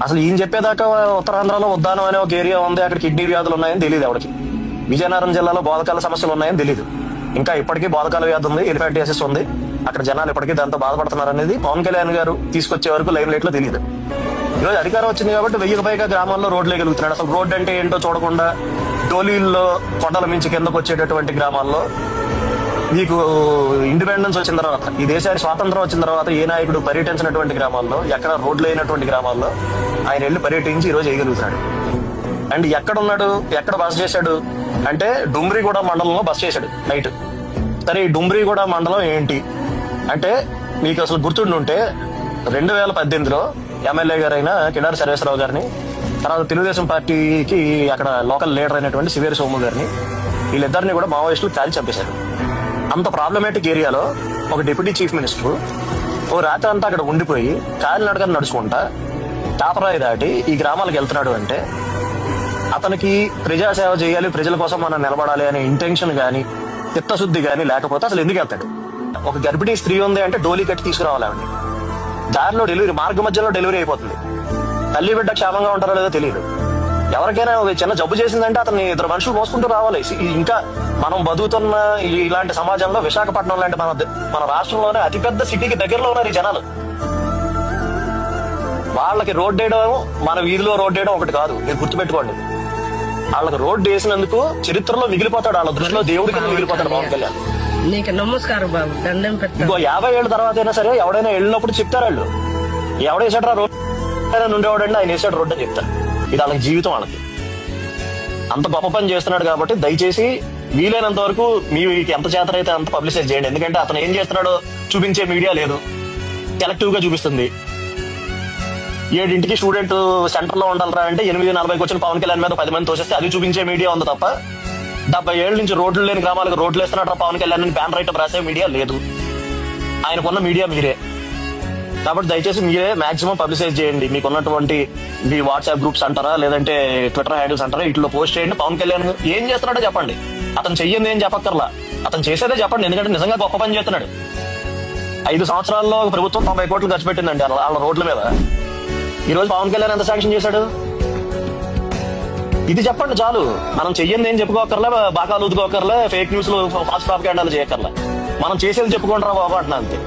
అసలు ఈయన చెప్పేదాకా ఉత్తరాంధ్రలో ఉద్దానం అనే ఒక ఏరియా ఉంది, అక్కడ కిడ్నీ వ్యాధులు ఉన్నాయని తెలియదు ఎవరికి. విజయనగరం జిల్లాలో బోధకాల సమస్యలు ఉన్నాయని తెలియదు. ఇంకా ఇప్పటికీ బోధకాల వ్యాధి ఉంది, ఎలిఫెంటియాసిస్ ఉంది, అక్కడ జనాలు ఇప్పటికీ దాంతో బాధపడుతున్నారు అనేది పవన్ కళ్యాణ్ గారు తీసుకొచ్చే వరకు లైమ్ లైట్ లో తెలియదు. ఈరోజు అధికారం వచ్చింది కాబట్టి 1000కి పైగా గ్రామాల్లో రోడ్లు వేయగలుగుతున్నాడు. అసలు రోడ్డు అంటే ఏంటో చూడకుండా డోలీల్లో కొండల మించి కిందకు వచ్చేటటువంటి గ్రామాల్లో మీకు ఇండిపెండెన్స్ వచ్చిన తర్వాత, ఈ దేశానికి స్వాతంత్రం వచ్చిన తర్వాత ఏ నాయకుడు పర్యటించినటువంటి గ్రామాల్లో, ఎక్కడ రోడ్లు అయినటువంటి గ్రామాల్లో ఆయన వెళ్ళి పర్యటించి ఈ రోజు వేయగలుగుతున్నాడు. అండ్ ఎక్కడున్నాడు, ఎక్కడ బస చేశాడు అంటే డుమ్రిగూడ మండలంలో బస చేశాడు నైట్. సరే, ఈ డుమ్రిగూడ మండలం ఏంటి అంటే మీకు అసలు గుర్తుండుంటే 2018లో ఎమ్మెల్యే గారైన కిడారి సర్వేశ్వరరావు గారిని, తర్వాత తెలుగుదేశం పార్టీకి అక్కడ లోకల్ లీడర్ అయినటువంటి శివేరి సోము గారిని, వీళ్ళిద్దరిని కూడా మావోయిస్టులు కాల్చి చంపేశారు. అంత ప్రాబ్లమేటిక్ ఏరియాలో ఒక డిప్యూటీ చీఫ్ మినిస్టర్ ఓ రాత్రి అంతా అక్కడ ఉండిపోయి కాలినడకని నడుచుకుంటా తాపరాయి దాటి ఈ గ్రామాలకు వెళ్తున్నాడు అంటే అతనికి ప్రజాసేవ చేయాలి, ప్రజల కోసం మనం నిలబడాలి అనే ఇంటెన్షన్ గానీ చిత్తశుద్ధి గానీ లేకపోతే అసలు ఎందుకు వెళ్తాడు? ఒక గర్భిణీ స్త్రీ ఉంది అంటే డోలీ కట్టి తీసుకురావాలి ఆవిడ. దారిలో డెలివరీ, మార్గ మధ్యలో డెలివరీ అయిపోతుంది. తల్లి బిడ్డ క్షేమంగా ఉంటారో లేదో తెలియదు. ఎవరికైనా ఒక చిన్న జబ్బు చేసిందంటే అతన్ని 2 మనుషులు మోసుకుంటూ రావాలి. ఇంకా మనం బతుకుతున్న ఇలాంటి సమాజంలో విశాఖపట్నం లాంటి మన రాష్ట్రంలోనే అతిపెద్ద సిటీకి దగ్గరలో ఉన్నారు ఈ జనాలు. వాళ్ళకి రోడ్డు వేయడం, మన వీధిలో రోడ్డు వేయడం ఒకటి కాదు, మీరు గుర్తుపెట్టుకోండి. వాళ్ళకి రోడ్డు వేసినందుకు చరిత్రలో మిగిలిపోతాడు, వాళ్ళ దృష్టిలో దేవుడి కింద మిగిలిపోతాడు పవన్ కళ్యాణ్. నీకు నమస్కారం బాబు, దండం పెట్టు. ఇంకో 50 ఏళ్ళ తర్వాత అయినా సరే ఎవడైనా వెళ్ళినప్పుడు చెప్తారు వాళ్ళు, ఎవడేసాడు రోడ్డు ఉండేవాడండి, ఆయన వేసాడు రోడ్డు అని చెప్తారు. ఇది వాళ్ళకి జీవితం. వాళ్ళకి అంత గొప్ప పని చేస్తున్నాడు కాబట్టి దయచేసి వీలైనంత వరకు మీకు ఎంత చేతనైతే అంత పబ్లిసైజ్ చేయండి. ఎందుకంటే అతను ఏం చేస్తున్నాడో చూపించే మీడియా లేదు, సెలెక్టివ్ గా చూపిస్తుంది. 7ంటికి స్టూడెంట్ సెంటర్ లో ఉండాలరా అంటే 8:40కి వచ్చిన పవన్ కళ్యాణ్ మీద 10 మంది తోసేస్తే అది చూపించే మీడియా ఉంది తప్ప 70 ఏళ్ల నుంచి రోడ్లు లేని గ్రామాలకు రోడ్లు వేస్తున్నాడు పవన్ కళ్యాణ్ అని బ్యాన్ రైట్ రాసే మీడియా లేదు. ఆయనకున్న మీడియా మీరే. కాబట్టి దయచేసి మీరే మాక్సిమం పబ్లిసైజ్ చేయండి. మీకున్నటువంటి మీ వాట్సాప్ గ్రూప్స్ అంటారా, లేదంటే ట్విట్టర్ హ్యాండిల్స్ అంటారా, వీటిలో పోస్ట్ చేయండి. పవన్ కళ్యాణ్ ఏం చేస్తున్నాడో చెప్పండి. అతను చెయ్యింది ఏం చెప్పక్కర్లా, అతను చేసేదే చెప్పండి. ఎందుకంటే నిజంగా గొప్ప పని చేస్తున్నాడు. 5 సంవత్సరాల్లో ప్రభుత్వం 90 కోట్లు ఖర్చు పెట్టిందండి వాళ్ళ రోడ్ల మీద. ఈ రోజు పవన్ కళ్యాణ్ ఎంత శాంక్షన్ చేశాడు? ఇది చెప్పండి చాలు. మనం చెయ్యింది ఏం చెప్పుకోకర్లే, బాగా ఊదుకోకర్లే, ఫేక్ న్యూస్ లో ఫాస్ట్ ప్రాపగాండాలు చేయక్కర్లే. మనం చేసేది చెప్పుకుంటారా బాబు అంటున్నా అంతే.